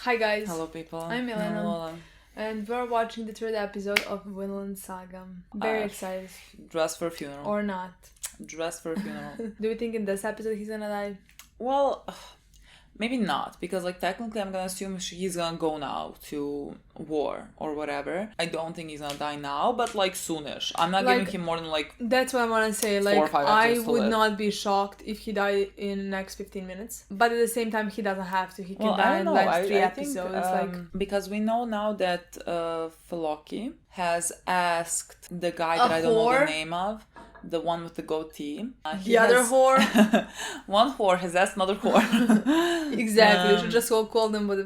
Hi guys. Hello people. I'm Milena. Lola. And we're watching the third episode of Vinland Saga. Very excited. Dress for a funeral. Or not. Dress for a funeral. Do we think in this episode he's gonna die? Well, maybe not, because technically I'm gonna assume he's gonna go now to war or whatever. I don't think he's gonna die now, but soonish. I'm not giving him more than That's what I wanna say. 4 or 5 I episodes to would live. not be shocked if he died in the next 15 minutes. But at the same time, he doesn't have to. He can die in the next 3 episodes. Because we know now that Floki has asked the guy that I don't know the name of, the one with the goatee. Other whore? One whore has asked another whore. Exactly. You should just go call them with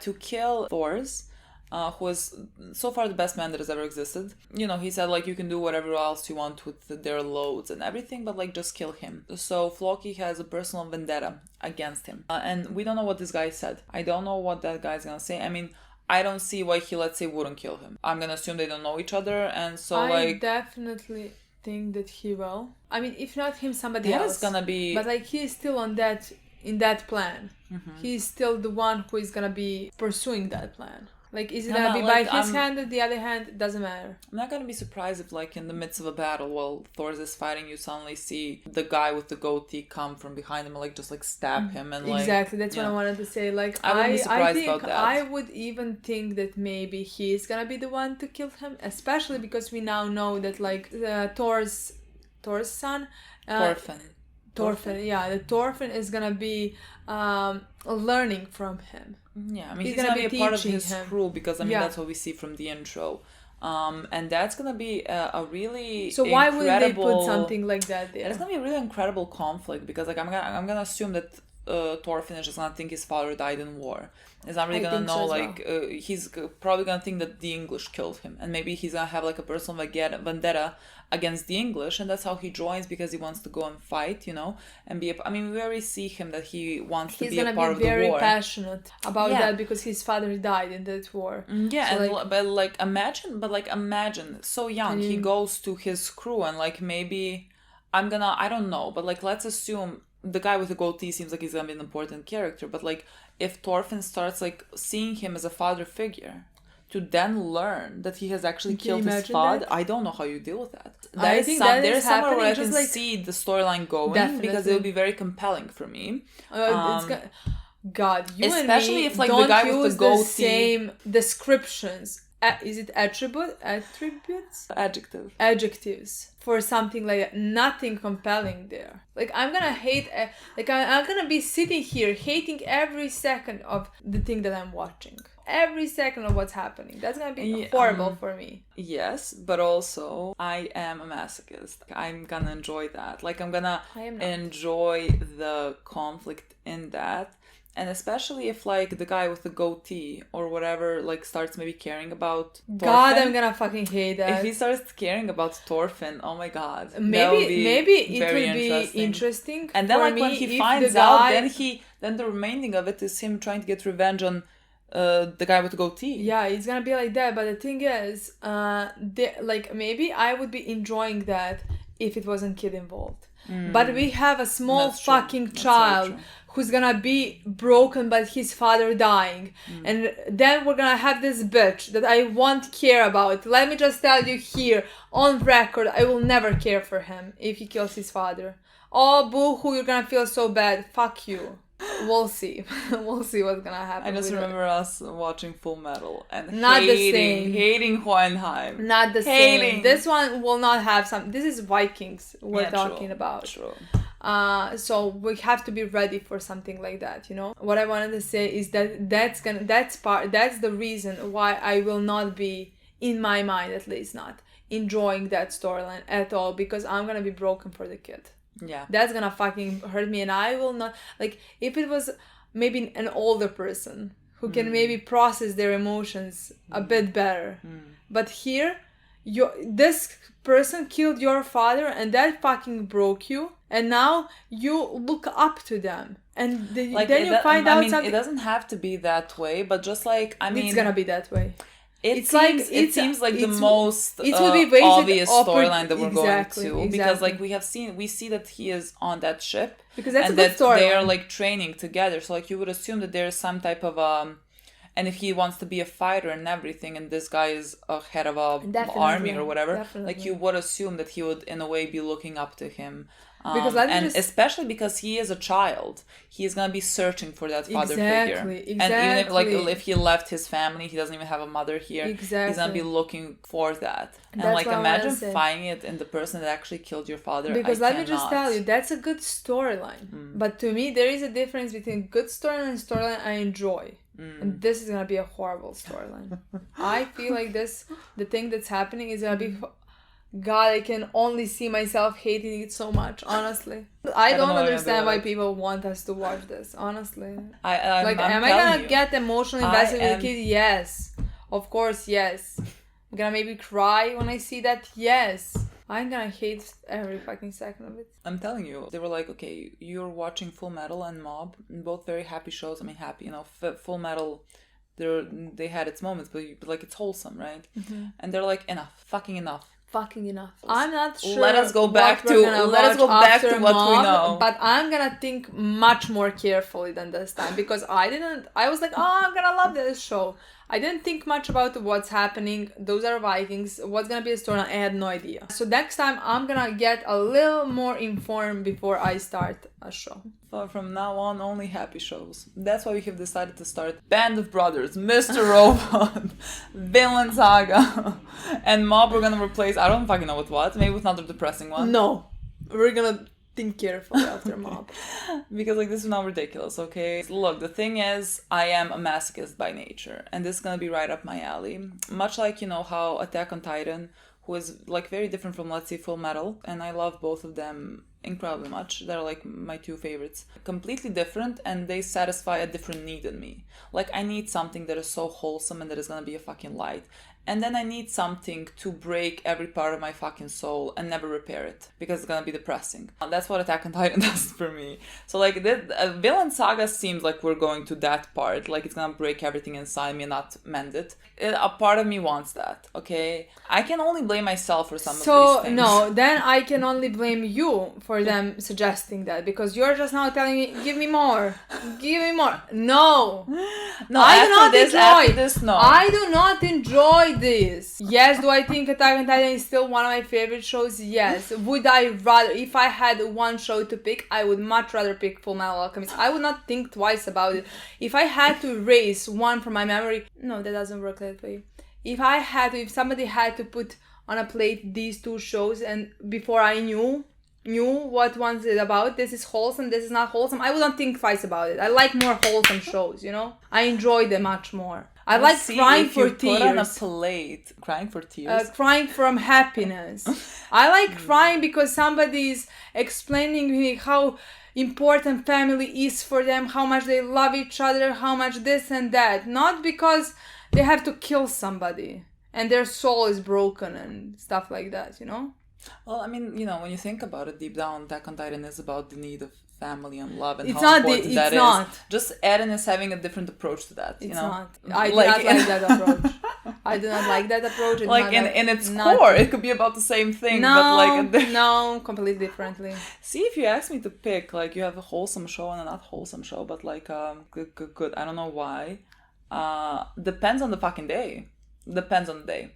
to kill Thors. Who is so far the best man that has ever existed. He said you can do whatever else you want with their loads and everything, but just kill him. So Floki has a personal vendetta against him. And we don't know what this guy said. I don't know what that guy's gonna say. I mean, I don't see why he, let's say, wouldn't kill him. I'm gonna assume they don't know each other, and so I definitely think that he will. I mean, if not him, somebody else. That is gonna be... But he is still in that plan. Mm-hmm. He's still the one who is gonna be pursuing that plan. Is it gonna be by his hand or the other hand? It doesn't matter. I'm not gonna be surprised if in the midst of a battle while Thor is fighting, you suddenly see the guy with the goatee come from behind him and just stab him and Exactly, that's what I wanted to say. I wouldn't be surprised about that. I would even think that maybe he's gonna be the one to kill him, especially because we now know that Thor's son Thorfinn, yeah, the Thorfinn is gonna be learning from him. Yeah, I mean, he's gonna be a part of his crew because that's what we see from the intro. And that's gonna be a really why wouldn't they put something like that there? It's gonna be a really incredible conflict because I'm gonna assume that Thorfinn is just gonna think his father died in war. He's not really gonna know he's probably gonna think that the English killed him, and maybe he's gonna have a personal vendetta against the English, and that's how he joins because he wants to go and fight, and be. We already see him that he wants to be a part of the war. He's gonna be very passionate about that because his father died in that war. Yeah, so imagine so young he goes to his crew and maybe I don't know, but let's assume the guy with the goatee seems like he's gonna be an important character, but if Thorfinn starts seeing him as a father figure, to then learn that he has actually killed his father, I don't know how you deal with that. There's somewhere where I can see the storyline going because it will be very compelling for me. God, you especially and me if don't the guy use with the goatee, the same descriptions. Is it attributes? Adjectives for something like that. Nothing compelling there. I'm gonna hate. I'm gonna be sitting here hating every second of the thing that I'm watching. Every second of what's happening. That's gonna be horrible for me. Yes, but also I am a masochist. I'm gonna enjoy that. I'm gonna enjoy the conflict in that. And especially if the guy with the goatee or whatever starts maybe caring about Thorfinn. God, I'm gonna fucking hate that. If he starts caring about Thorfinn, oh my god. Maybe it will be interesting. And then when he finds out, then the remaining of it is him trying to get revenge on the guy with the goatee. Yeah, it's gonna be like that. But the thing is, maybe I would be enjoying that if it wasn't kid involved. But we have a small fucking child who's gonna be broken by his father dying. And then we're gonna have this bitch that I won't care about. Let me just tell you here, on record, I will never care for him if he kills his father. Oh, boo-hoo, you're gonna feel so bad. Fuck you. We'll see. We'll see what's gonna happen. I just remember us watching Full Metal and not the same. Hating Hohenheim. Not the same. This one will not have some. This is Vikings we're talking about. True. So we have to be ready for something like that. What I wanted to say is that's the reason why I will not be, in my mind at least, not enjoying that storyline at all, because I'm gonna be broken for the kid. Yeah, that's gonna fucking hurt me, and I will not if it was maybe an older person who can maybe process their emotions a bit better. But here, this person killed your father, and that fucking broke you, and now you look up to them, and then you find out something. It doesn't have to be that way, but just it's gonna be that way. It seems like the most obvious storyline that we're going to, because we see that he is on that ship, because that's and a good that story. they are training together. So you would assume that there is some type of And if he wants to be a fighter and everything, and this guy is a head of a army or whatever, like you would assume that he would in a way be looking up to him. Especially because he is a child, he is gonna be searching for that father figure. Exactly. And even if he left his family, he doesn't even have a mother here. Exactly. He's gonna be looking for that. And like imagine finding it in the person that actually killed your father. Because let me just tell you, that's a good storyline. But to me, there is a difference between good storyline and storyline I enjoy. And this is gonna be a horrible storyline. I feel like the thing that's happening is gonna be. God, I can only see myself hating it so much, honestly. I don't understand why people want us to watch this, honestly. Am I gonna get emotionally invested with the kid? Yes. Of course, yes. I'm gonna maybe cry when I see that? Yes. I'm gonna hate every fucking second of it. I'm telling you, they were like, okay, you're watching Full Metal and Mob, both very happy shows. I mean, happy, you know, Full Metal, they had its moments, but like it's wholesome, right? Mm-hmm. And they're like, enough, fucking enough. Fucking enough. I'm not sure. Let us go back to what we know. But I'm gonna think much more carefully than this time because I was like, oh, I'm gonna love this show. I didn't think much about what's happening. Those are Vikings. What's gonna be a story? I had no idea. So next time I'm gonna get a little more informed before I start a show. So from now on, only happy shows. That's why we have decided to start Band of Brothers, Mr. Robot, Vinland Saga, and Mob we're gonna replace, I don't fucking know with what, maybe with another depressing one. No, we're gonna think carefully after Mob. Because like this is not ridiculous, okay? Look, the thing is, I am a masochist by nature, and this is gonna be right up my alley. Much like, you know, how Attack on Titan, who is like very different from, let's say, Full Metal, and I love both of them incredibly much. They're like my two favorites. Completely different, and they satisfy a different need in me. Like I need something that is so wholesome and that is gonna be a fucking light. And then I need something to break every part of my fucking soul and never repair it because it's gonna be depressing. That's what Attack on Titan does for me. So like Vinland Saga seems like we're going to that part. Like it's gonna break everything inside me and not mend it. A part of me wants that, okay? I can only blame myself for some of these things. So, no, then I can only blame you for them suggesting that because you're just now telling me, give me more. Give me more. No. No, after this, no. I do not enjoy this. Yes, do I think Attack on Titan is still one of my favorite shows? Yes. Would I rather, if I had one show to pick, I would much rather pick Full Metal Alchemist. I would not think twice about it. If I had to erase one from my memory, no, that doesn't work that way. If somebody had to put on a plate these two shows and before I knew what one's it about, this is wholesome, this is not wholesome, I wouldn't think twice about it. I like more wholesome shows, you know? I enjoy them much more. I like crying for tears. Put on a plate, crying for tears. Crying from happiness. I like crying because somebody's explaining to me how important family is for them, how much they love each other, how much this and that. Not because they have to kill somebody and their soul is broken and stuff like that, you know? Well, I mean, you know, when you think about it, deep down, Attack on Titan is about the need of family and love and it's how important that is. Just Eren is having a different approach to that, you know? I do not like that approach. I do not like that approach. Like in its core, it could be about the same thing, but like... No, completely differently. See, if you ask me to pick, like, you have a wholesome show and a not wholesome show, but like, good. I don't know why. Depends on the fucking day. Depends on the day.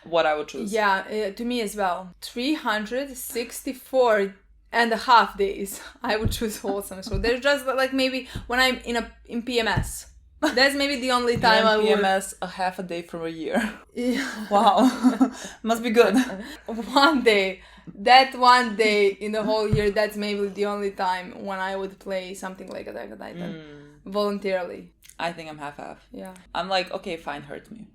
What I would choose. Yeah, to me as well. 364 and a half days, I would choose wholesome. So there's just like maybe when I'm in PMS. That's maybe the only time I would. PMS a half a day from a year. Yeah. Wow. Must be good. One day. That one day in the whole year, that's maybe the only time when I would play something like Attack on Titan. Voluntarily. I think I'm half-half. Yeah. I'm like, okay, fine, hurt me.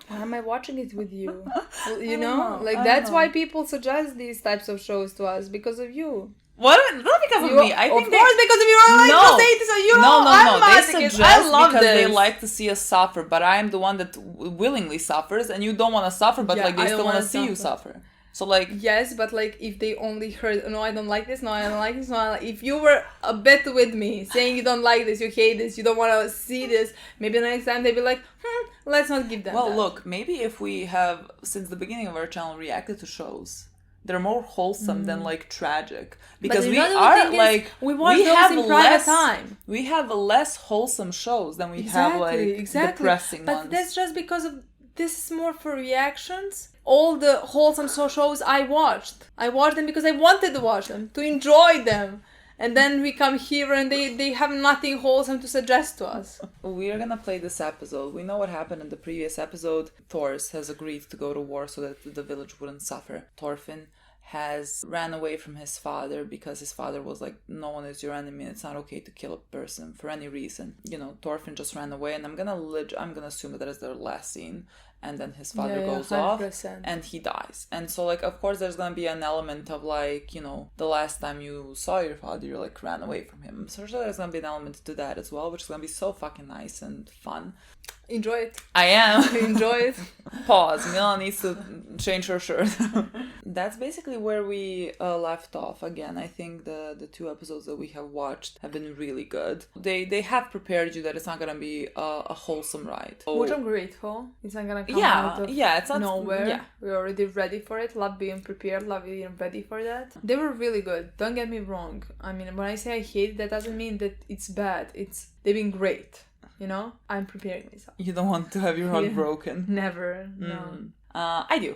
Why am I watching it with you? You know? Like, that's why people suggest these types of shows to us, because of you. What? Not because of me. I think of course, because of you. No. They suggest because they like to see us suffer, but I am the one that willingly suffers, and you don't want to suffer, but like they still want to see you suffer. So like... Yes, but like if they only heard, no, I don't like this, no, I don't like this, no, I like... If you were a bit with me, saying you don't like this, you hate this, you don't want to see this, maybe the next time they'd be like, let's not give them Well, that. Look, maybe if we have, since the beginning of our channel, reacted to shows, They're more wholesome than like tragic, because we watch those in private time. We have less wholesome shows than we have like depressing ones. But that's just because of this is more for reactions. All the wholesome shows I watched them because I wanted to watch them, to enjoy them. And then we come here and they have nothing wholesome to suggest to us. We are gonna play this episode. We know what happened in the previous episode. Thors has agreed to go to war so that the village wouldn't suffer. Thorfinn has ran away from his father because his father was like, no one is your enemy. It's not okay to kill a person for any reason. You know, Thorfinn just ran away, and I'm gonna assume that is their last scene. And then his father goes 100%. Off and he dies. And so, like, of course, there's going to be an element of, like, you know, the last time you saw your father, you, like, ran away from him. So there's going to be an element to that as well, which is going to be so fucking nice and fun. Enjoy it. I am. Enjoy it. Pause. Milena needs to change her shirt. That's basically where we left off. Again, I think the 2 episodes that we have watched have been really good. They have prepared you that it's not going to be a wholesome ride. Which I'm grateful. It's not going to come out of it's not nowhere. Yeah. We're already ready for it. Love being prepared. Love being ready for that. They were really good. Don't get me wrong. I mean, when I say I hate it, that doesn't mean that it's bad. They've been great. You know, I'm preparing myself. You don't want to have your heart broken. Never, no. I do.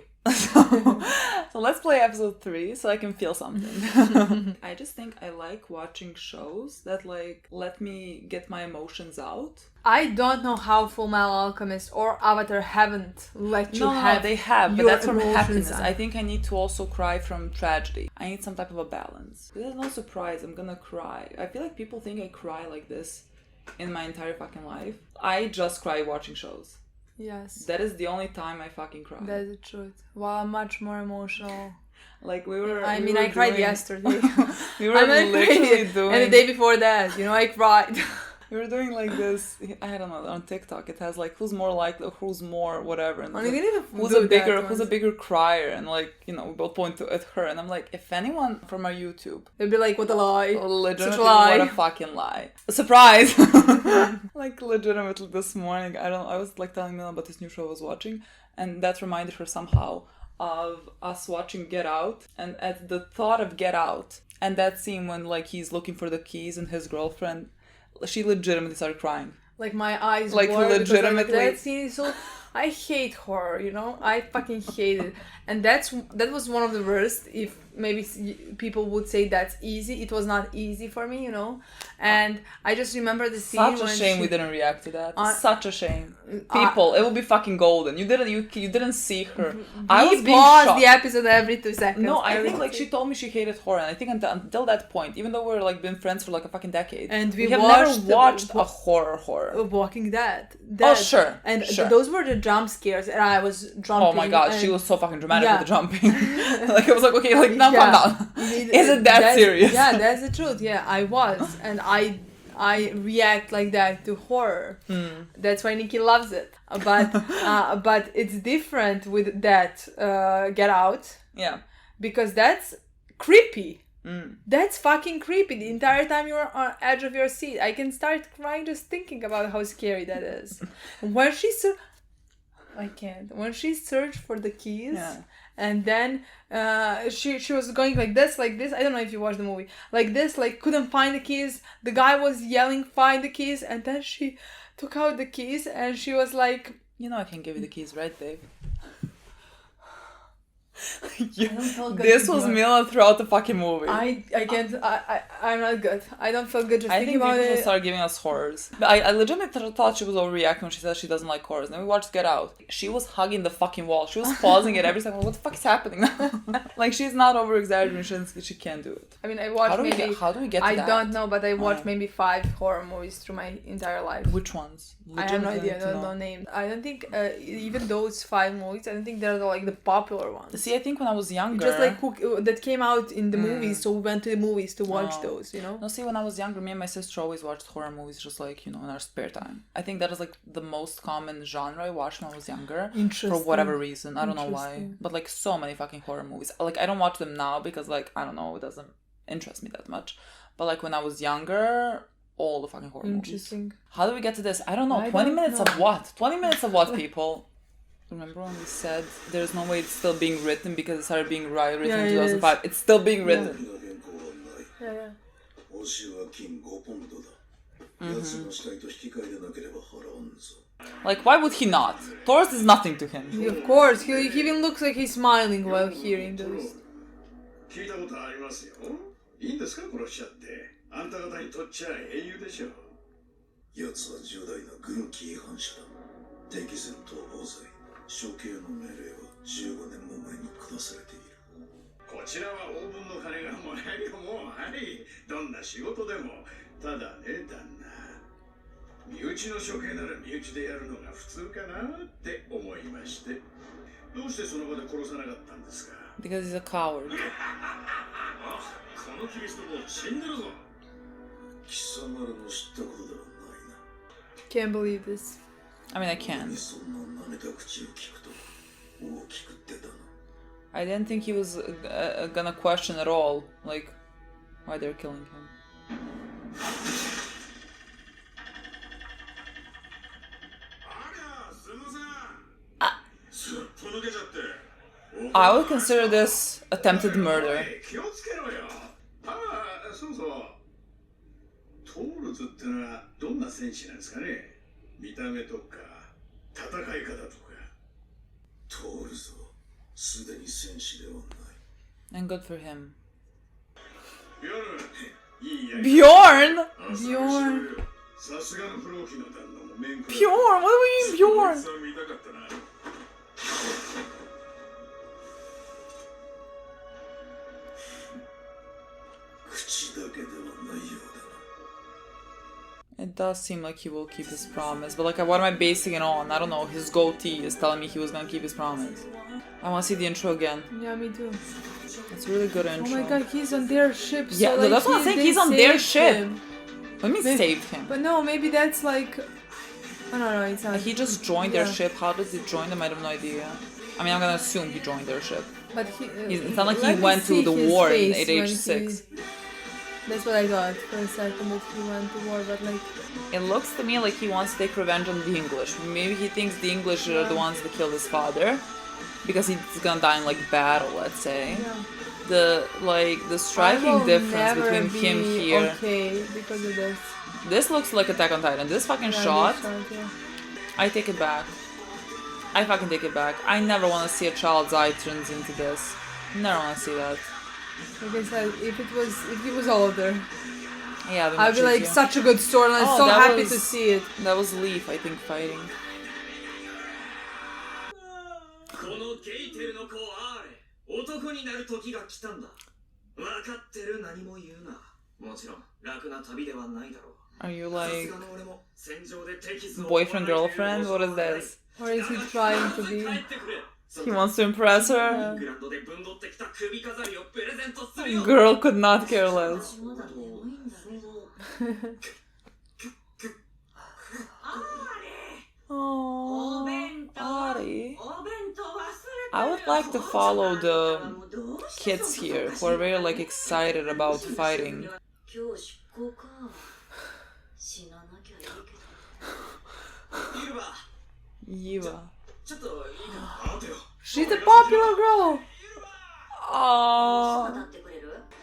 So let's play episode 3 so I can feel something. I just think I like watching shows that like let me get my emotions out. I don't know how Full Metal Alchemist or Avatar haven't let you have. No, they have, but that's from happiness. I think I need to also cry from tragedy. I need some type of a balance. There's no surprise I'm gonna cry. I feel like people think I cry like this in my entire fucking life. I just cry watching shows. Yes. That is the only time I fucking cry. That is the truth. Well, I'm much more emotional. Like we were. I cried yesterday. We were literally doing. And the day before that, you know, I cried. We were doing like this. I don't know, on TikTok it has like who's more likely, who's more whatever, and like, who's a bigger crier, and like, you know, we both point at her, and I'm like, if anyone from our YouTube, they'd be like, what a lie, legitimately, what a fucking lie, surprise. Like legitimately this morning, I was like telling Mila about this new show I was watching, and that reminded her somehow of us watching Get Out, and at the thought of Get Out and that scene when like he's looking for the keys and his girlfriend, she legitimately started crying. Like my eyes like legitimately. That scene is so. I hate horror, you know. I fucking hate it, and that was one of the worst. If maybe people would say that's easy, it was not easy for me, you know. And I just remember the scene. Such a shame we didn't react to that. Such a shame. People, it would be fucking golden. You didn't see her. I was being shocked. The episode every 2 seconds. No, I think like she told me she hated horror, and I think until that point, even though we're like been friends for like a fucking decade, and we have never watched a horror. Walking Dead. Oh sure. And those were the jump scares, and I was jumping. Oh my god, she was so fucking dramatic with the jumping. Like I was like, okay, like now calm down. Is it that serious? Yeah, that's the truth. Yeah, I was, and I react like that to horror. That's why Nikki loves it. But it's different with that Get Out. Yeah. Because that's creepy. That's fucking creepy. The entire time you're on edge of your seat. I can start crying just thinking about how scary that is. When I can't. When she searched for the keys, and then she was going like this. I don't know if you watched the movie. Like this, like couldn't find the keys. The guy was yelling, "Find the keys!" And then she took out the keys, and she was like, "You know, I can give you the keys, right, babe?" This was Mila throughout the fucking movie. I can't. I'm not good. I don't feel good just thinking about it. I think people start giving us horrors. But I legitimately thought she was overreacting when she said she doesn't like horrors. And then we watched Get Out. She was hugging the fucking wall. She was pausing it every second. What the fuck is happening now? Like she's not over exaggerating. She can't do it. I mean, I watched how do we get to that? I don't know, but I watched maybe 5 horror movies through my entire life. Which ones? I have no idea. I don't know names. I don't think even those 5 movies. I don't think they're like the popular ones. See, I think when I was younger, just like that came out in the movies, so we went to the movies to watch those. You know. No, see, when I was younger, me and my sister always watched horror movies, just like, you know, in our spare time. I think that is like the most common genre I watched when I was younger. Interesting. For whatever reason, I don't know why, but like so many fucking horror movies. Like I don't watch them now because like I don't know, it doesn't interest me that much. But like when I was younger, all the fucking horror movies. How do we get to this? I don't know. 20 minutes of what? 20 minutes of what, people? Remember when we said there's no way it's still being written because it started being written Yeah, in 2005? It's still being written. Yeah, yeah. Like, why would he not? Taurus is nothing to him. Of course, he even looks like he's smiling while hearing this. 聞いたことありますよ。いいんですか殺しちゃって。あんた方にとっちゃ英雄でしょう。奴は重大な軍規違反者だ。敵前逃亡罪。処刑の命令は15年も前に下されている。こちらは大分の金がもらえるよもうはい。どんな仕事でも。ただね、旦那。身内の処刑なら身内でやるのが普通かなって思いまして。どうしてその場で殺さなかったんですか Because he's a coward. このキリストも死んでるぞ。貴様らの知ったことではないな。 Can't believe this. I mean, I can. そんな舐めた口を聞くと大きく出たな。I didn't think he was gonna question at all, like, why they're killing him. I would consider this attempted murder. 気をつけろよ。ああ、そうそう。トールズってのはどんな戦士なんですかね。見た目とか戦い方とか。トールズはすでに戦士ではない。 And good for him. Bjorn! Bjorn? さすがのフローキの旦那も面食ら Bjorn? What do you mean Bjorn? さあ見たかったな。It does seem like he will keep his promise, but like, what am I basing it on? I don't know. His goatee is telling me he was gonna keep his promise. I want to see the intro again. Yeah, me too. It's a really good intro. Oh my god, he's on their ship. Yeah, so, like, that's what I'm saying. He's on their ship. Him. What do you mean Maybe, saved him? But no, maybe that's like... Oh, no, it's not. He just joined their ship. How did he join them? I have no idea. I mean, I'm gonna assume he joined their ship. But he... It's not like he went to the war in age 6. That's what I thought for a second, that he went to war, but like... It looks to me like he wants to take revenge on the English. Maybe he thinks the English are the ones that killed his father. Because he's gonna die in like battle, let's say. Yeah. The striking difference between him here... Okay, because of this. This looks like Attack on Titan. This fucking shot... Yeah. I take it back. I fucking take it back. I never want to see a child's eye turns into this. Never want to see that. Like I said, if he was older, yeah, I'd be like, such a good storyline. I'm so happy to see it. That was Leaf, I think, fighting. Are you like boyfriend, girlfriend? What is this? Or is he trying to be? He wants to impress her. Yeah. Girl could not care less. Oh, Ari. I would like to follow the kids here who are very like excited about fighting. Yiva. She's a popular girl. Oh.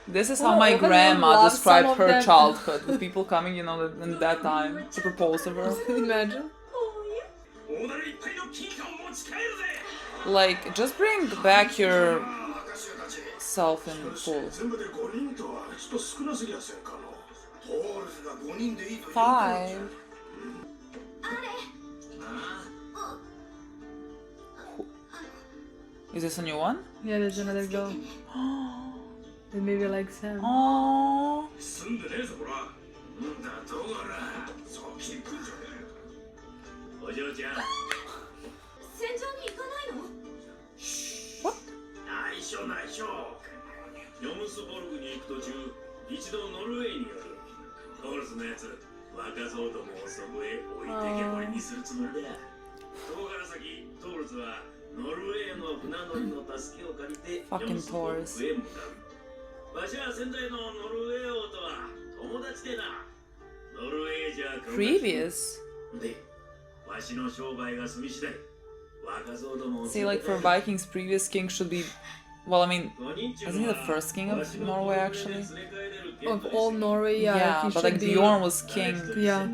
This is how my grandma described her childhood, with people coming, you know, in that time to propose to her. Imagine. Like, just bring back your self in full. 5. Is this a new one? Yeah, there's another girl. That maybe likes him. Oh. What? Fucking Taurus. Previous? See, like for Vikings, previous king should be. Well, I mean, isn't he the first king of Norway actually? Of all Norway, yeah. Yeah, he but should like be, Bjorn was king. Yeah.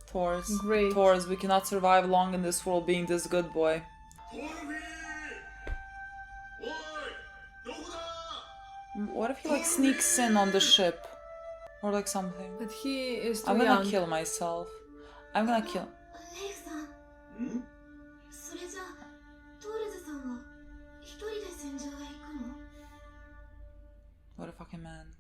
Thors. Great. Thors, we cannot survive long in this world being this good boy. What if he like sneaks in on the ship? Or like something. But he is too I'm young. gonna kill myself. I'm gonna kill. レイさん、それじゃトーレズさんは一人で戦場へ行くの？ What a fucking man.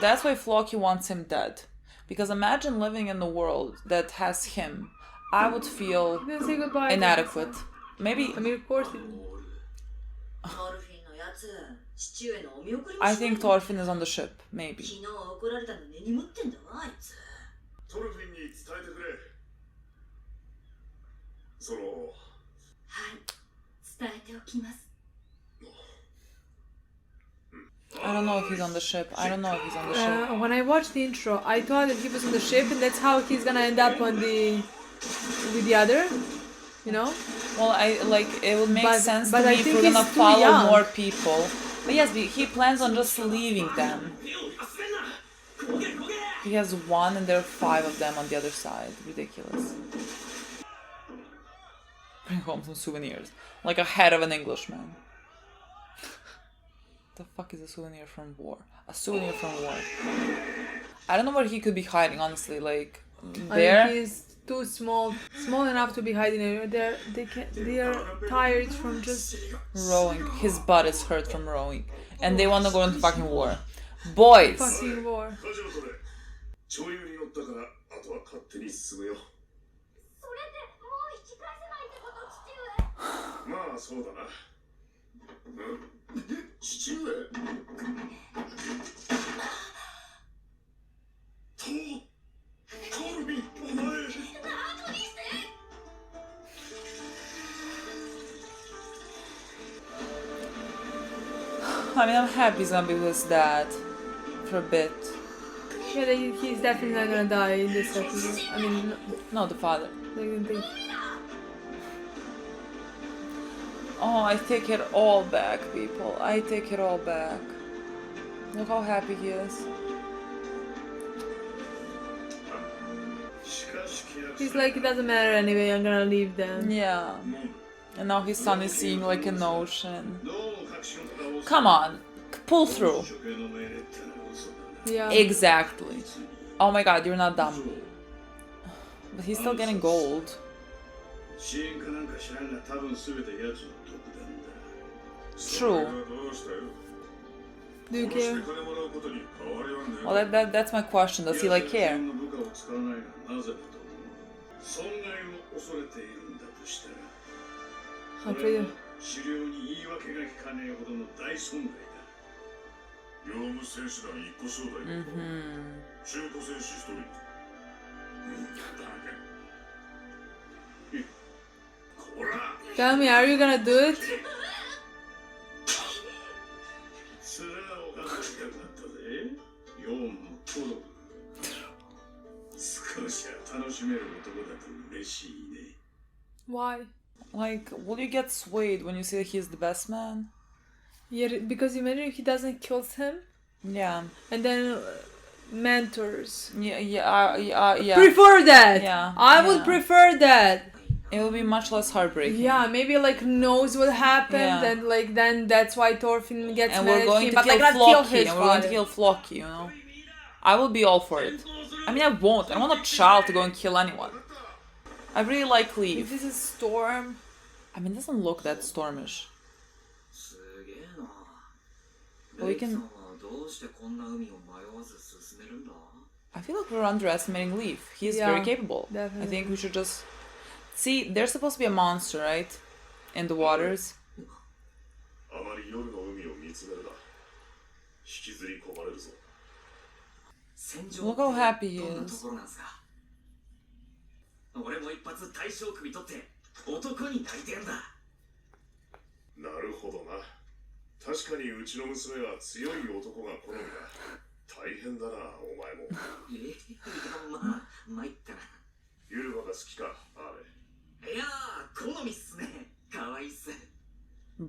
That's why Floki wants him dead. Because imagine living in the world that has him. I would feel He didn't say goodbye. inadequate. Maybe. I mean, of course he didn't. I think Thorfinn is on the ship. Maybe. 昨日怒られたの根に持ってんだわあいつ。トルフィンに伝えてくれ。その。はい、伝えておきます。 I don't know if he's on the ship. I don't know if he's on the ship. When I watched the intro, I thought that he was on the ship, and that's how he's gonna end up on the with the other, you know. Well, I like it would make sense but to I me if think we're gonna he's too follow young. more people. But yes, he plans on just leaving them. He has one, and there are 5 of them on the other side. Ridiculous. Bring home some souvenirs, like a head of an Englishman. The fuck is a souvenir from war? A souvenir from war. I don't know where he could be hiding, honestly. Like there. I think he's too small enough to be hiding anywhere. They are tired from just Rowing. His butt is hurt from rowing, and they want to go into fucking war. Boys. fucking war. ちょい売り乗ったからあとは勝手に進むよ。それでもう引き返せないってこと父上。まあそうだな。父上。トルビンお前。 I mean, I'm happy he's gonna be with his dad for a bit. Yeah, he's definitely not gonna die in this episode. I mean, No, the father. I didn't think. Oh, I take it all back, people. I take it all back. Look how happy he is. He's like, it doesn't matter anyway, I'm gonna leave them. Yeah. And now his son is seeing like an ocean. Come on, pull through. Yeah. Exactly. Oh my god, you're not dumb. But he's still getting gold. True. Do you care? Well, that's my question. Does he like care? Not really. 狩猟に言い訳が聞かねえほどの大損害だ。用務戦士団一個招待だ。中古戦士一人。こら。 Tell me, are you gonna do it? 面を考えたくなったぜ。ヨウムトロ。少しは楽しめる男だと嬉しいね。 Why? Like, will you get swayed when you see that he's the best man? Yeah, because imagine if he doesn't kill him, Yeah. and then mentors. Yeah. Prefer that. Yeah, I would yeah. prefer that. It will be much less heartbreaking. Yeah, maybe like knows what happened, Yeah. and like then that's why Thorfinn gets And mad we're at going him, to but kill like not kill Floki, his and we're going to father. kill Floki, you know? I will be all for it. I mean, I won't. I don't want a child to go and kill anyone. I really like If Leaf. this is Storm. I mean, it doesn't look that stormish. すげえな。 Well, we can... レイさんはどうしてこんな海を迷わず進めるんだ？ I feel like we're underestimating Leaf. He's Yeah, very capable. definitely. I think we should just... See, there's supposed to be a monster, right? In the waters. あまり夜の海を見つめるな。引きずり込まれるぞ。 戦場 Look how happy he どんなと is. ころなんすか？俺も一発大将首取って男になりてえんだ。なるほどな。確かにうちの娘は強い男が好みだ。大変だな、お前も。いやま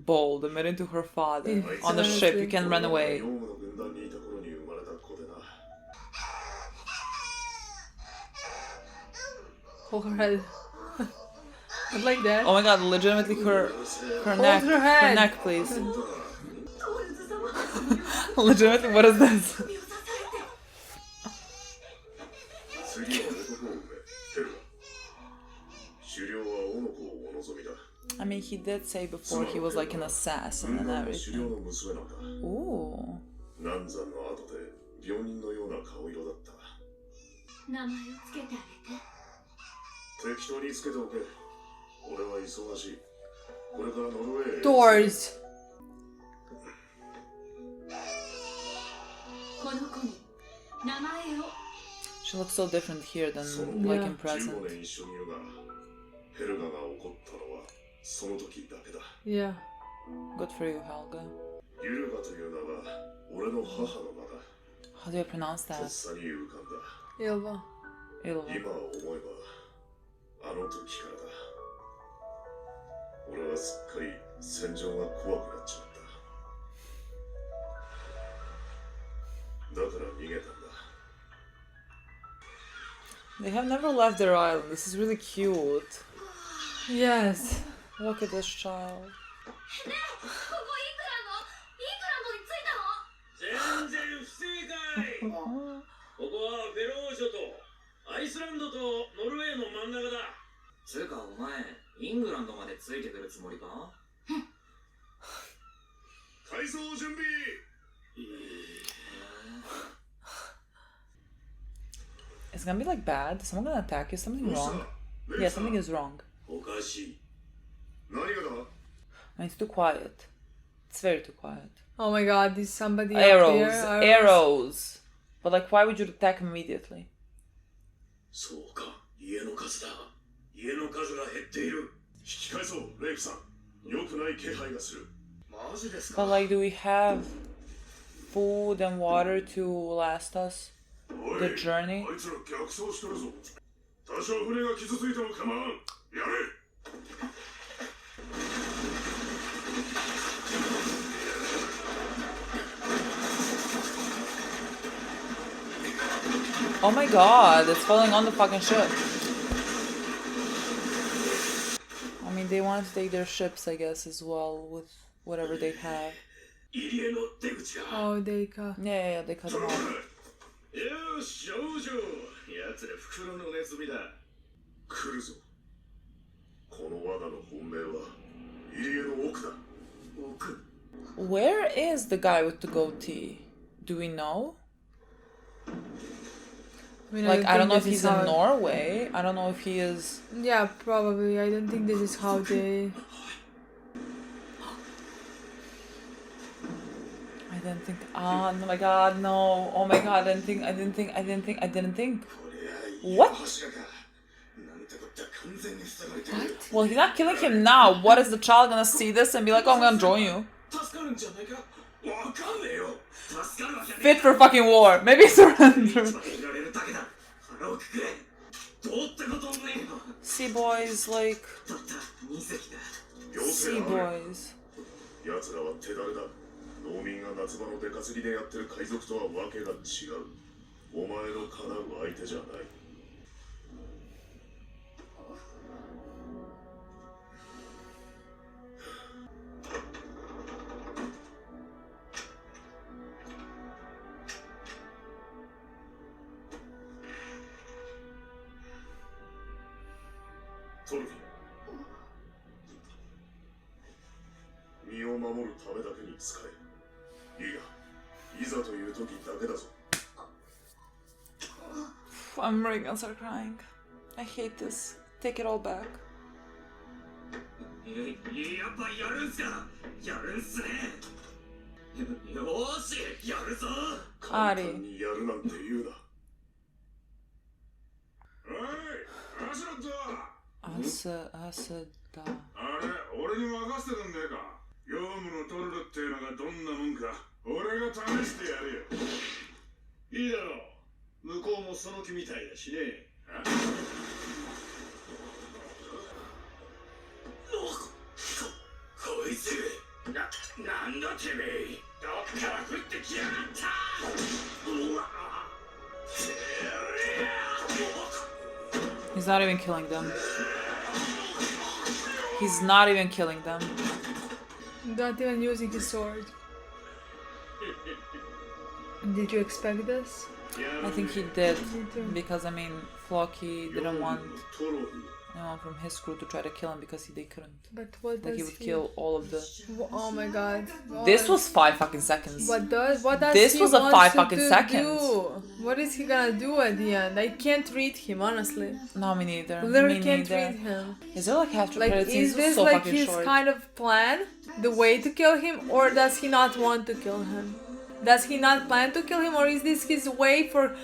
bold, admitting to her father. On the ship, you can run away. Hold her head. Not like that. Oh my god, legitimately her neck. Her head. Her neck, please. Legitimately, what is this? I mean, he did say before he was like an assassin and everything. Ooh. 名前をつけてあげて。適当につけておけ。俺は忙しい。これからノルウェーへ。Doors. この子に名前を。 She looks so different here than like in present. 15年一緒にいるが、ヘルガが起こったのはその時だけだ。Yeah. Good for you, Helga. ユルガという名は俺の母の名だ。 How do you pronounce とっ that? さに浮かんだ。 Ilva. Ilva. 今思えばあの時からだ。俺はすっかり戦場が怖くなっちまった。だから逃げたんだ。 They have never left their island. This is really cute. Yes. Look at this child. ねえ、ここイングランド？イングランドに着いたの？全然不正解。ここはフェロー諸島、アイスランドとノルウェーの真ん中だ。つうかお前、イングランドまでついてくるつもりか？改装準備。It's gonna be like bad. Is someone gonna attack you? Something wrong? Yeah, something is wrong. おかしい。何がだ？ I mean, it's too quiet. It's very too quiet. Oh my god, is somebody up Arrows, here? arrows. But like, why would you attack him immediately? そうか、家の数だ。家の数が減っている。引き返そう、レイフさん。良くない気配がする。マジですか？ But like, do we have food and water to last us おい、 the journey? あいつら逆走してるぞ。多少船が傷ついても構わん。やれ。 Oh my god, it's falling on the fucking ship. I mean, they want to take their ships, I guess, as well, with whatever they have. 入り江の出口だ。 Oh, they cut. Yeah, they cut them off. よし、少女。奴ら袋のネズミだ。来るぞ。この罠の本命は入り江の奥だ。奥。 Where is the guy with the goatee? Do we know? I mean, Like, I don't know if think he's this is in how- Norway. I don't know if he is... Yeah, probably. I don't think this is how they... I didn't think... Oh my god, no. Oh my god, I didn't think... What? What? Well, he's not killing him now. What is the child gonna see this and be like, oh, I'm gonna join you? 助かるんじゃないか。わかんねえよ。助かるわけね Fit for fucking war. Maybe surrender. え。られるだけだ。腹をくくれ。どうってことねえよ。 Sea boys, like... だった2隻だ。 Sea boys. 奴らは手だれだ。農民が夏場の出稼ぎでやってる海賊とはわけが違う。お前の叶う相手じゃない。トルフィン。身を守るためだけに使え。いいや、いざという時だけだぞ。 I'm really gonna start crying. I hate this. Take it all back. やっぱやるんすか。やるんすね。よーし、やるぞ。簡単にやるなんて言うな。おい、アシュラット。 Asa... あれ、俺に任せてくんねえか。業務のトルルっていうのがどんなもんか、俺が試してやるよ。いいだろう。向こうもその気みたいだしね。こいつ、He's not even killing them. He's not even killing them. Not even using his sword. Did you expect this? I think he did. Me too. Because, I mean, Floki didn't want anyone from his crew to try to kill him because they couldn't. But what Like, does he would kill all of the... Oh my god. This was 5 fucking seconds. What does This he was a want 5 to fucking seconds. do? What is he gonna do at the end? I can't read him, honestly. No, me neither. Literally Me can't neither. read him. Is there like after Like, credits? is This this so like fucking his short. kind of plan? The way to kill him? Or does he not want to kill him? Does he not plan to kill him? Or is this his way for,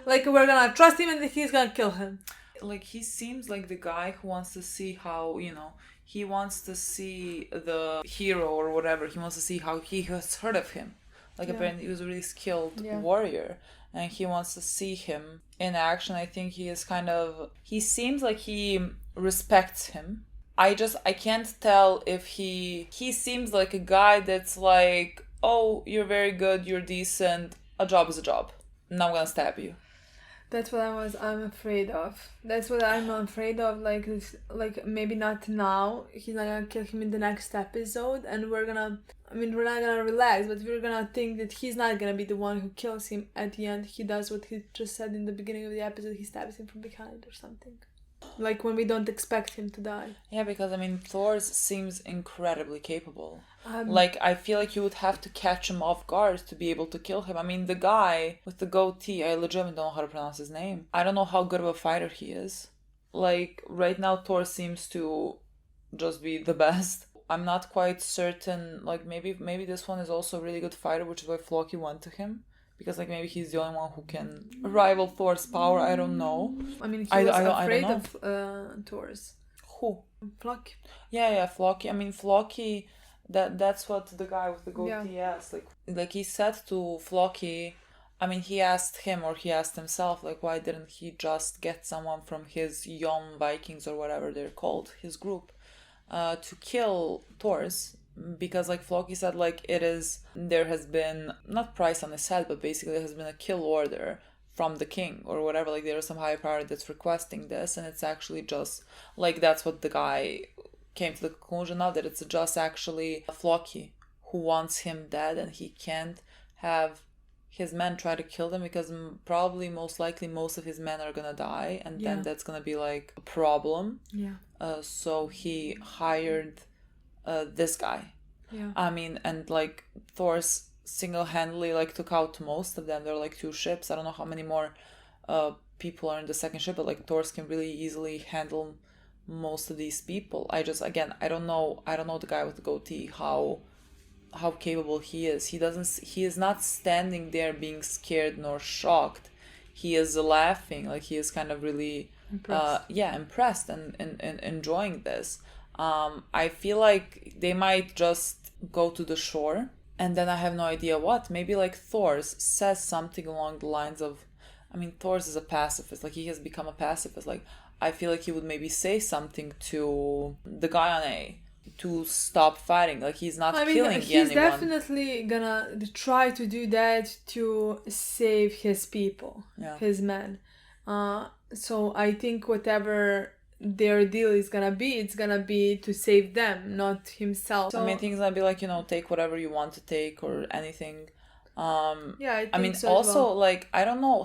like, we're gonna trust him and he's gonna kill him? Like, he seems like the guy who wants to see how, you know, he wants to see the hero or whatever. He wants to see how he has heard of him. Like, apparently he was a really skilled warrior. And he wants to see him in action. I think he is kind of... He seems like he respects him. I can't tell if he seems like a guy that's like, oh, you're very good, you're decent, a job is a job. Now I'm gonna stab you. That's what I'm afraid of. That's what I'm afraid of. Like maybe not now. He's not gonna kill him in the next episode, and we're not gonna relax, but we're gonna think that he's not gonna be the one who kills him at the end. He does what he just said in the beginning of the episode. He stabs him from behind or something. Like when we don't expect him to die. Yeah, because I mean, Thor seems incredibly capable. Like, I feel like you would have to catch him off guard to be able to kill him. I mean, the guy with the goatee, I legitimately don't know how to pronounce his name. I don't know how good of a fighter he is. Like, right now, Thor seems to just be the best. I'm not quite certain, like, maybe this one is also a really good fighter, which is why Floki went to him. Because, like, maybe he's the only one who can rival Thor's power. I don't know. I mean, he was afraid of Thor's. Who? Floki. Yeah, Floki. I mean, Floki, that's what the guy with the goatee asked. Like, he said to Floki, I mean, he asked him, or he asked himself, like, why didn't he just get someone from his Yom Vikings, or whatever they're called, his group, to kill Thor's? Because, like, Floki said, like, there has been, not price on his head, but basically there has been a kill order from the king or whatever. Like, there is some high power that's requesting this, and it's actually just, like, that's what the guy came to the conclusion of, that it's just actually Floki who wants him dead, and he can't have his men try to kill them because probably most likely most of his men are gonna die, and then that's gonna be, like, a problem. So he hired this guy. I mean, and like Thor's single-handedly like took out most of them. There are like 2 ships. I don't know how many more people are in the second ship, but like Thor's can really easily handle most of these people. I don't know the guy with the goatee, how capable he is. He is not standing there being scared nor shocked. He is laughing, like he is kind of really impressed and enjoying this. I feel like they might just go to the shore, and then I have no idea what. Maybe like Thor's says something along the lines of, I mean, Thor's is a pacifist. Like, he has become a pacifist. Like, I feel like he would maybe say something to the guy on A to stop fighting. Like, he's not killing anyone. He's definitely gonna try to do that to save his people, his men. So I think whatever their deal is gonna be, it's gonna be to save them, not himself. So, I mean, I think it's gonna be like, take whatever you want to take or anything. I mean, so also, well. like, I don't know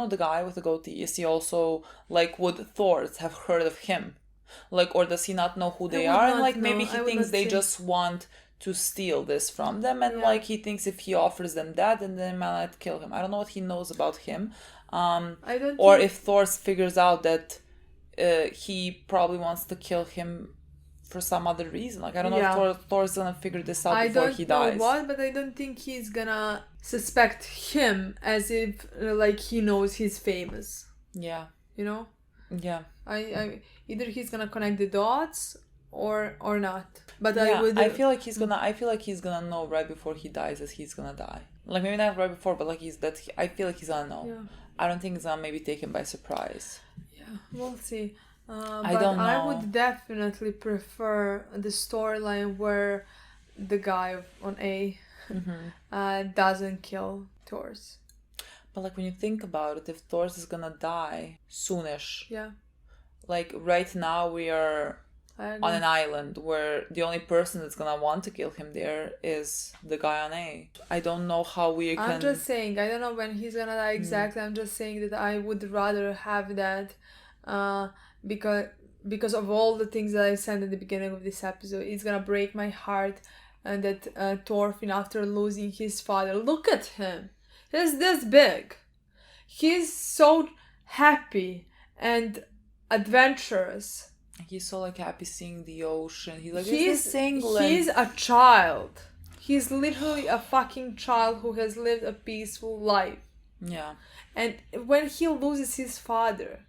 the guy with the goatee. Is he also, like, would Thor have heard of him? Like, or does he not know who they are? And, like, maybe he thinks they just want to steal this from them. And, like, he thinks if he offers them that, then they might kill him. I don't know what he knows about him. If Thor figures out that he probably wants to kill him for some other reason. Like, I don't know if Thor's gonna figure this out before he dies. I don't know what, but I don't think he's gonna suspect him as if, like, he knows he's famous. Yeah. You know? Yeah. I either he's gonna connect the dots or not. But I feel like he's gonna know right before he dies that he's gonna die. Like, maybe not right before, but like I feel like he's gonna know. Yeah. I don't think it's gonna maybe take him by surprise. Yeah, we'll see. I don't know. I would definitely prefer the storyline where the guy on A doesn't kill Thor's. But like, when you think about it, if Thor's is gonna die soonish, Like right now we are on an island where the only person that's gonna want to kill him there is the guy on A. I don't know how we can... I'm just saying, I don't know when he's gonna die exactly. I'm just saying that I would rather have that because of all the things that I said at the beginning of this episode. It's gonna break my heart. And that Thorfinn, after losing his father, look at him. He's this big. He's so happy and adventurous. He's so like happy seeing the ocean. He's like, he's England. He's a child. He's literally a fucking child who has lived a peaceful life. Yeah. And when he loses his father,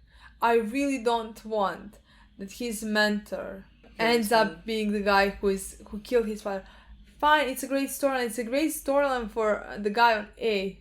I really don't want that his mentor ends up being the guy who killed his father. Fine, it's a great storyline. It's a great storyline for the guy on A,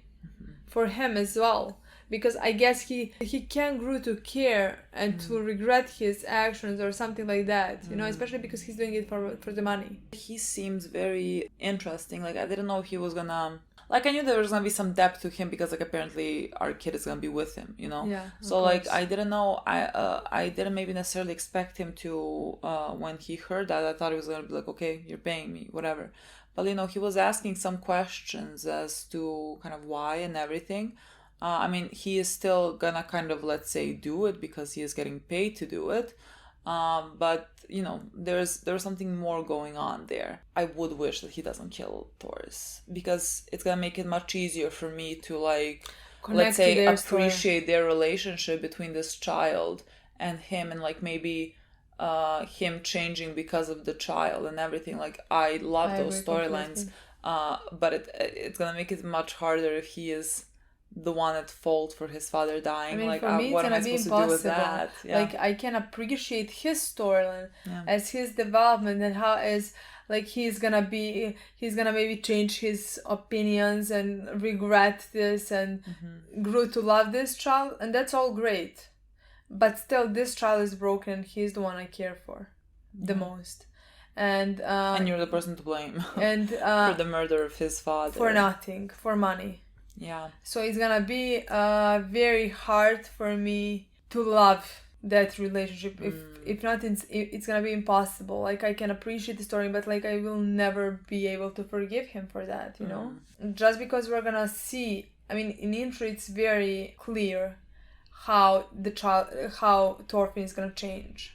for him as well, because I guess he can grow to care and to regret his actions or something like that, you know, especially because he's doing it for the money. He seems very interesting. Like I didn't know if he was gonna... Like I knew there was gonna be some depth to him because like apparently our kid is gonna be with him, you know. Yeah. So like I didn't know. I didn't maybe necessarily expect him to. When he heard that, I thought he was gonna be like, okay, you're paying me, whatever. But you know, he was asking some questions as to kind of why and everything. I mean, he is still gonna kind of, let's say, do it because he is getting paid to do it. But you know, there's something more going on there. I would wish that he doesn't kill Thors because it's gonna make it much easier for me to like, let's say, appreciate their relationship between this child and him, and like maybe him changing because of the child and everything. Like I love those storylines, but it's gonna make it much harder if he is the one at fault for his father dying. I mean, like, for me, what it's am I gonna supposed be to do with impossible. that? Yeah. Like, I can appreciate his storyline as his development and how is like he's gonna maybe change his opinions and regret this and grow to love this child, and that's all great. But still, this child is broken, and he's the one I care for the most. And you're the person to blame and for the murder of his father. For nothing, for money. Yeah. So it's gonna be very hard for me to love that relationship. If not, it's gonna be impossible. Like I can appreciate the story, but like I will never be able to forgive him for that. You know, just because we're gonna see. I mean, in intro, it's very clear how Thorfinn is gonna change.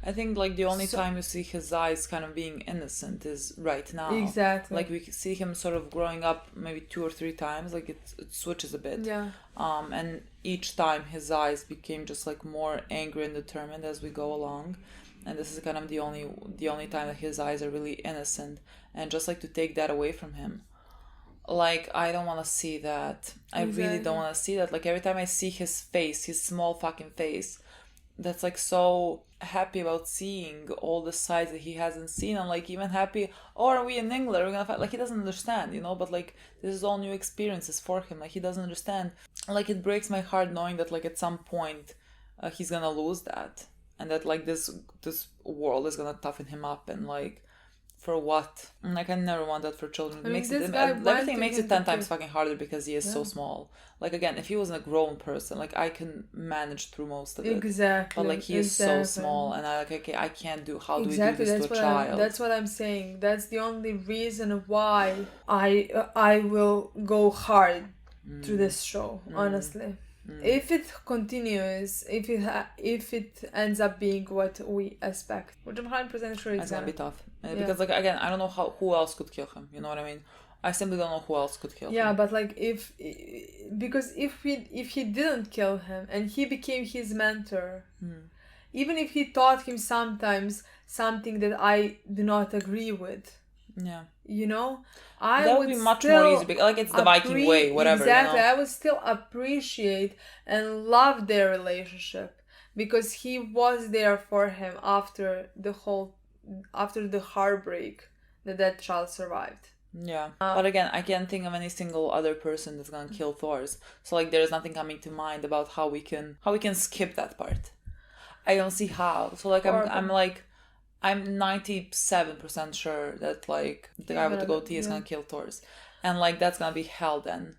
I think like the only time you see his eyes kind of being innocent is right now. Exactly. Like we see him sort of growing up maybe 2 or 3 times. Like it switches a bit. Yeah. And each time his eyes became just like more angry and determined as we go along. And this is kind of the only time that his eyes are really innocent. And just like to take that away from him. Like I don't want to see that. I really don't want to see that. Like every time I see his face, his small fucking face, that's like so happy about seeing all the sides that he hasn't seen. I'm like even happy, are we in England? We're gonna fight. Like he doesn't understand, you know, but like this is all new experiences for him. Like he doesn't understand. Like it breaks my heart knowing that like at some point he's gonna lose that, and that like this world is gonna toughen him up, and like for what? Like I never want that for children. I mean, Everything makes it 10 times fucking harder because he is so small. Like again, if he was a grown person, like I can manage through most of it. Exactly. But like he is so small, and I like okay, I can't do. How do we do this to a child? That's what I'm saying. That's the only reason why I will go hard through this show. Honestly. If it continues, if it ends up being what we expect, which I'm 100% sure it's gonna be tough. Because like again, I don't know who else could kill him. You know what I mean? I simply don't know who else could kill him. Yeah, but like if he didn't kill him and he became his mentor, even if he taught him sometimes something that I do not agree with. Yeah. You know, that would be much more easy. Like it's the Viking way, whatever. Exactly, you know? I would still appreciate and love their relationship because he was there for him after the heartbreak that child survived. Yeah, but again, I can't think of any single other person that's gonna kill Thors. So like, there's nothing coming to mind about how we can skip that part. I don't see how. So like, I'm 97% sure that like the guy with the goatee is gonna kill Thors, and like that's gonna be hell then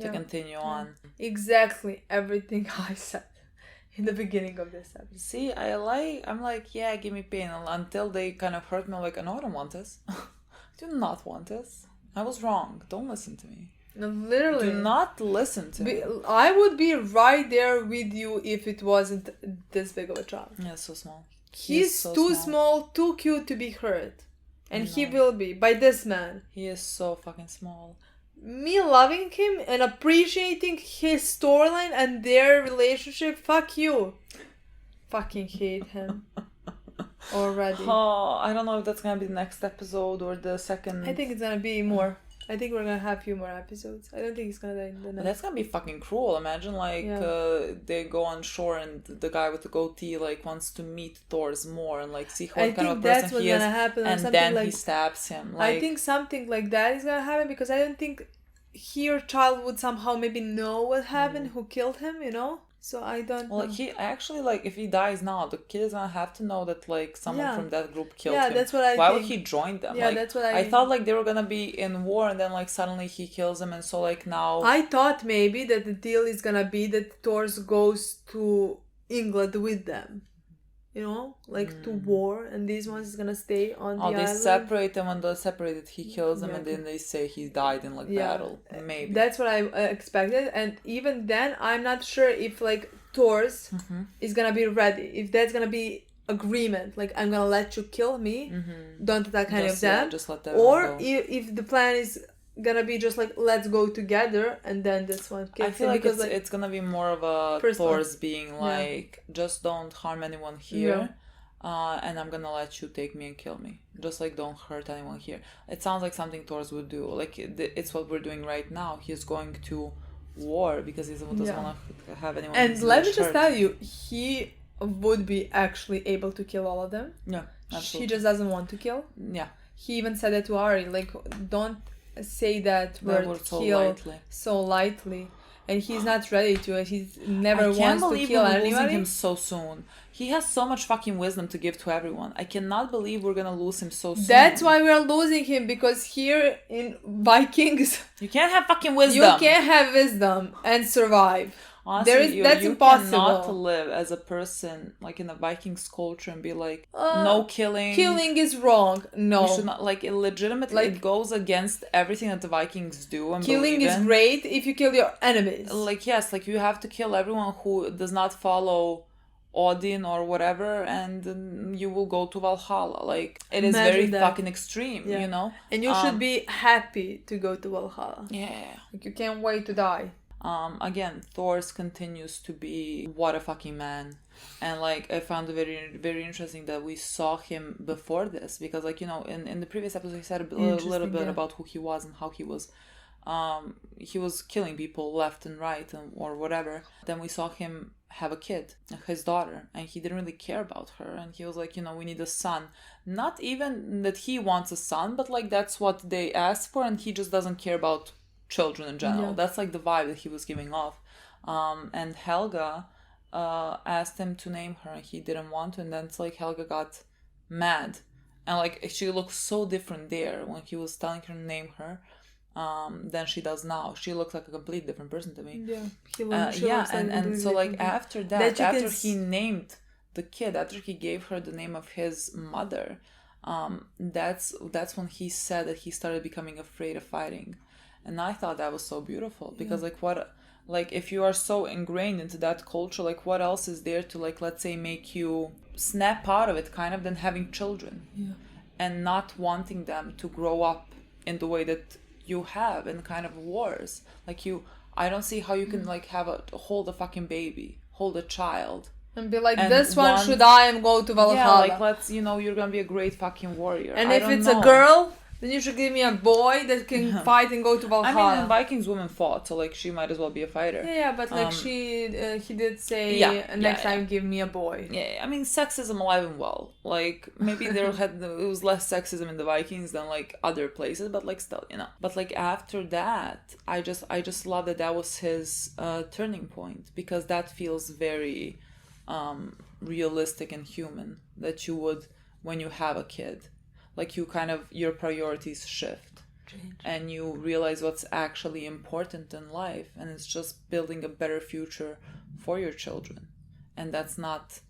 to continue on. Exactly everything I said. in the beginning of this episode. See, I'm like, yeah, give me pain until they kind of hurt me. I'm like, no, I don't want this. I do not want this. I was wrong. Don't listen to me. No, literally. Do not listen to me. I would be right there with you if it wasn't this big of a child. Yeah, so small. He's so too small, too cute to be hurt. And he will be by this man. He is so fucking small. Me loving him and appreciating his storyline and their relationship, fuck you. Fucking hate him. Already. Oh, I don't know if that's gonna be the next episode or the second. I think it's gonna be more. I think we're gonna have a few more episodes. I don't think he's gonna die in the But next. that's gonna be fucking cruel. Imagine they go on shore and the guy with the goatee wants to meet Thor's more and see what kind of person he is, happen, and then he stabs him. I think something like that is gonna happen because I don't think your child would somehow maybe know what happened, who killed him, So I don't know. He actually, if he dies now, the kid is gonna have to know that, someone from that group killed him. Yeah, that's what I Why think. would he join them? Yeah, that's what I thought, they were gonna be in war, and then, suddenly he kills them, and so, now... I thought maybe that the deal is gonna be that Thor goes to England with them. To war, and these ones is gonna stay on the island. They separate them, and they're separated, he kills them, and then they say he died in, battle. Maybe. That's what I expected, and even then, I'm not sure if, Thor's is gonna be ready. If that's gonna be agreement, I'm gonna let you kill me, don't attack any of them. Just let them or go. if the plan is gonna be just let's go together, and then this one kills I feel him because it's gonna be more of a Thor's being just don't harm anyone here, and I'm gonna let you take me and kill me. Just don't hurt anyone here. It sounds like something Thor's would do. It's what we're doing right now. He's going to war because he doesn't want to have anyone. And let me just tell you, he would be actually able to kill all of them. Yeah, absolutely. He just doesn't want to kill. Yeah. He even said that to Ari, don't say that word so lightly. And he's not ready to, and he never wants to kill anybody. Losing him so soon. He has so much fucking wisdom to give to everyone. I cannot believe we're gonna lose him so soon. That's why we're losing him, because here in Vikings, you can't have fucking wisdom. You can't have wisdom and survive. Honestly, that's you impossible. Cannot live as a person in the Vikings culture and be no killing. Killing is wrong. No, you should not illegitimately. It goes against everything that the Vikings do. And killing is great if you kill your enemies. Yes, you have to kill everyone who does not follow Odin or whatever, and you will go to Valhalla. It is very fucking extreme, And you should be happy to go to Valhalla. Yeah, you can't wait to die. Again, Thor's continues to be what a fucking man, and I found it very, very interesting that we saw him before this, because in the previous episode he said a little bit about who he was and how he was killing people left and right or whatever. Then we saw him have a kid, his daughter, and he didn't really care about her, and he was we need a son. Not even that he wants a son, but that's what they asked for, and he just doesn't care about children in general. That's the vibe that he was giving off. And Helga asked him to name her, and he didn't want to, and then it's Helga got mad, and she looked so different there when he was telling her to name her than she does now. She looks like a completely different person to me. After that, after he named the kid, after he gave her the name of his mother, that's when he said that he started becoming afraid of fighting. And I thought that was so beautiful, because if you are so ingrained into that culture, what else is there to let's say make you snap out of it kind of than having children and not wanting them to grow up in the way that you have in kind of wars. I don't see how you can hold a fucking baby, hold a child and be this one should die and go to Valhalla. Yeah, you're gonna be a great fucking warrior. And if it's a girl, then you should give me a boy that can fight and go to Valhalla. I mean, in Vikings, women fought, so she might as well be a fighter. Yeah, but he did say next time give me a boy. Yeah, I mean, sexism alive and well. Maybe it was less sexism in the Vikings than other places, but still, But after that, I just love that was his turning point, because that feels very realistic and human, that you would when you have a kid. You your priorities shift. Change. And you realize what's actually important in life, and it's just building a better future for your children. and that's not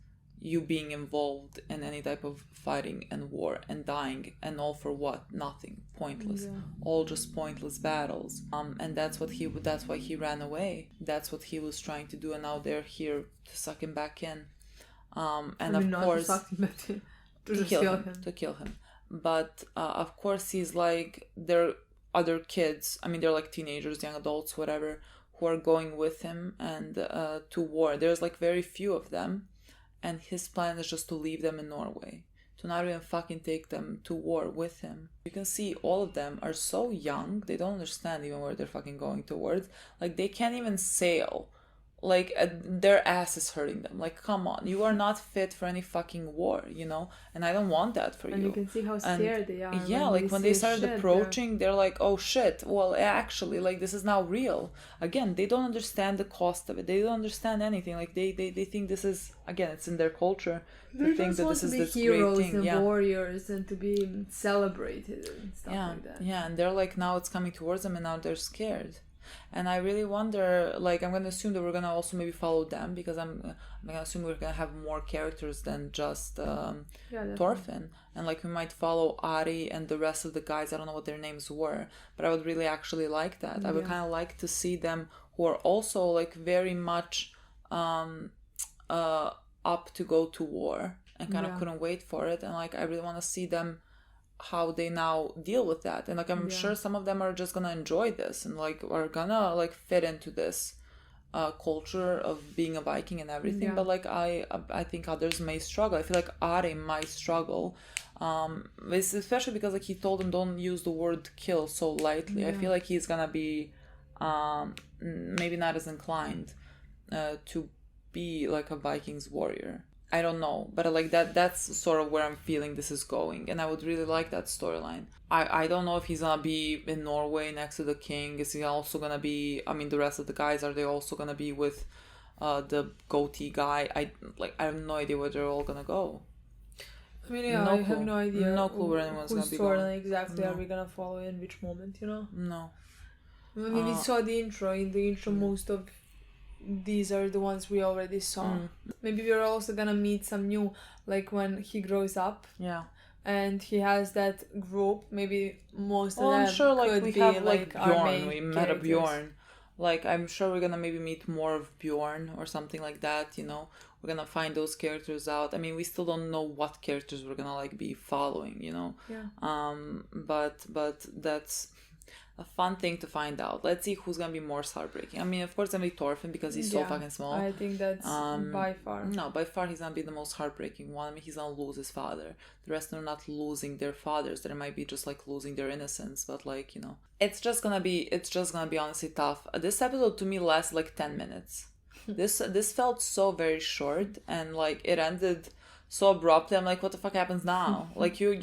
you being involved in any type of fighting and war and dying, and all for what? Nothing. Pointless. All just pointless battles. And that's why he ran away. That's what he was trying to do, and now they're here to suck him back in. Of course, to kill him. But of course, he's like, there are other kids. I mean, they're like teenagers, young adults, whatever, who are going with him and to war. There's like very few of them. And his plan is just to leave them in Norway. To not even fucking take them to war with him. You can see all of them are so young. They don't understand even where they're fucking going towards. Like, they can't even sail. Like, their ass is hurting them. Like, come on. You are not fit for any fucking war, you know? And I don't want that for you. And you can see how scared they are. Yeah, like, when they started approaching, they're like, oh shit. Well, actually, like, this is now real. Again, they don't understand the cost of it. They don't understand anything. Like, they think this is, again, it's in their culture. They think that this is this great thing. Heroes and warriors and to be celebrated and stuff like that. Yeah, and they're like, now it's coming towards them and now they're scared. And I really wonder, like, I'm going to assume that we're going to also maybe follow them, because I'm going to assume we're going to have more characters than just Thorfinn. And, like, we might follow Ari and the rest of the guys. I don't know what their names were, but I would really actually like that. I would kind of like to see them who are also, like, very much up to go to war and kind of couldn't wait for it. And, like, I really want to see them, how they now deal with that. And, like, I'm sure some of them are just gonna enjoy this and, like, are gonna, like, fit into this culture of being a Viking and everything. But, like, I think others may struggle. I feel like Ari might struggle, especially because, like, he told them don't use the word kill so lightly. I feel like he's gonna be maybe not as inclined to be like a Vikings warrior. I don't know, but like that's sort of where I'm feeling this is going, and I would really like that storyline. I don't know if he's gonna be in Norway next to the king. Is he also gonna be, I mean, the rest of the guys, are they also gonna be with the goatee guy? I have no idea where they're all gonna go. I mean, I have no idea. No clue where anyone's gonna be going. Storyline exactly are we gonna follow in which moment, you know? No. I mean, we saw the intro. In the intro, most of these are the ones we already saw. Maybe we're also gonna meet some new, like when he grows up. Yeah. And he has that group. Maybe most of them. I'm sure, like, could we be, have like Bjorn. We met a characters. Bjorn. Like, I'm sure we're gonna maybe meet more of Bjorn or something like that. You know, we're gonna find those characters out. I mean, we still don't know what characters we're gonna like be following. You know. Yeah. But that's a fun thing to find out. Let's see who's gonna be more heartbreaking. I mean, of course, it's gonna be Thorfinn because he's so fucking small. I think that's by far. No, by far he's gonna be the most heartbreaking one. I mean, he's gonna lose his father. The rest are not losing their fathers. They might be just like losing their innocence. But, like, you know, it's just gonna be honestly tough. This episode to me lasted like 10 minutes. This felt so very short, and like it ended so abruptly. I'm like, what the fuck happens now? Like you're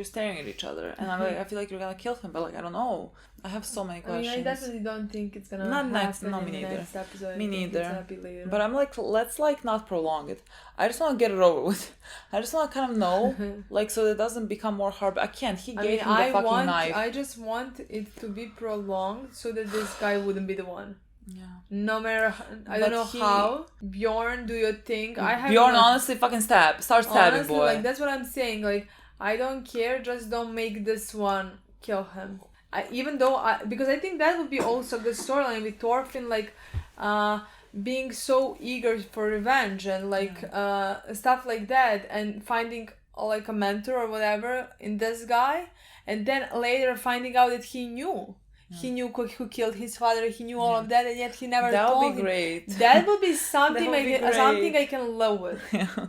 staring at each other, and I'm like, I feel like you're gonna kill him, but like, I don't know. I have so many questions. I mean, I definitely don't think it's gonna happen me in the next episode. Me neither. It's gonna be later. But I'm like, let's like not prolong it. I just want to get it over with. I just want to kind of know, like, so it doesn't become more hard. I can't. He gave him the fucking knife. I just want it to be prolonged so that this guy wouldn't be the one. Yeah. No matter, I don't know how. Bjorn, do you think? Bjorn, honestly, fucking start stabbing, honestly, boy. Like, that's what I'm saying. Like, I don't care. Just don't make this one kill him. Because I think that would be also the storyline with Thorfinn, like, being so eager for revenge and like stuff like that, and finding like a mentor or whatever in this guy, and then later finding out that he knew. He knew who killed his father. He knew all of that, and yet he never told him. That would be great. That would be something something I can live with. Yeah.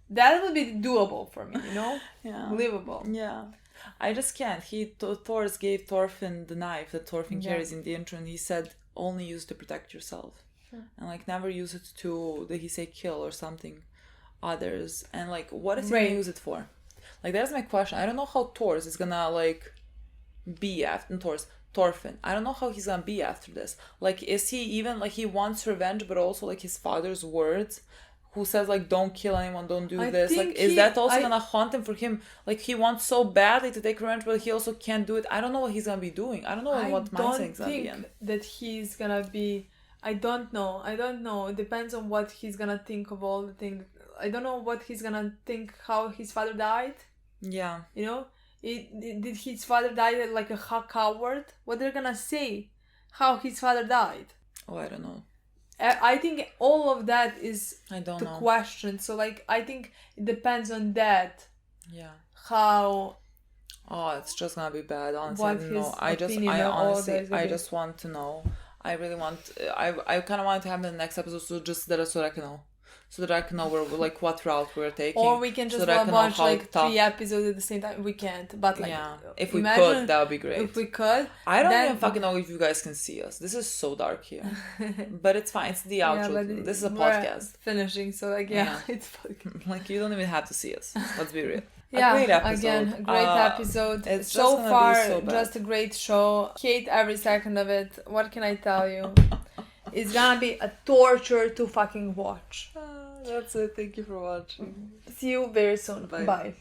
That would be doable for me, you know? Yeah. Livable. Yeah. I just can't. Thor gave Thorfinn the knife that Thorfinn carries in the intro, and he said, only use it to protect yourself. And like, never use it to, did he say kill or something, others. And like, what is he going to use it for? Like, that's my question. I don't know how Thor is gonna like be after Thorfinn. I don't know how he's gonna be after this. Like, is he even, like, he wants revenge, but also like his father's words, who says like, don't kill anyone, don't do this. Like, is that also gonna haunt him for him? Like, he wants so badly to take revenge, but he also can't do it. I don't know what he's gonna be doing. I don't know what mindset he's gonna be in. I don't think that he's gonna be... I don't know. It depends on what he's gonna think of all the things. I don't know what he's gonna think how his father died. Yeah. You know? Did his father die like a coward? What they're gonna say? How his father died? Oh, I don't know. I think all of that is I don't the know. question. So like I think it depends on that. Yeah. How. Oh, it's just gonna be bad. Honestly, What I don't know. his I honestly, opinion I just want to know. I really want. I kind of want to have the next episode so that I can know. So that I can know what route we're taking. Or we can just watch like 3 episodes at the same time. We can't, but like if we could, that would be great. If we could, I don't even fucking know if you guys can see us. This is so dark here, but it's fine. It's the outro. This is a podcast. Finishing, so like it's fucking like you don't even have to see us. Let's be real. Yeah, a great episode. Again, a great episode. It's so far, so just a great show. Hate every second of it. What can I tell you? It's gonna be a torture to fucking watch. That's it. Thank you for watching. See you very soon. Bye. Bye.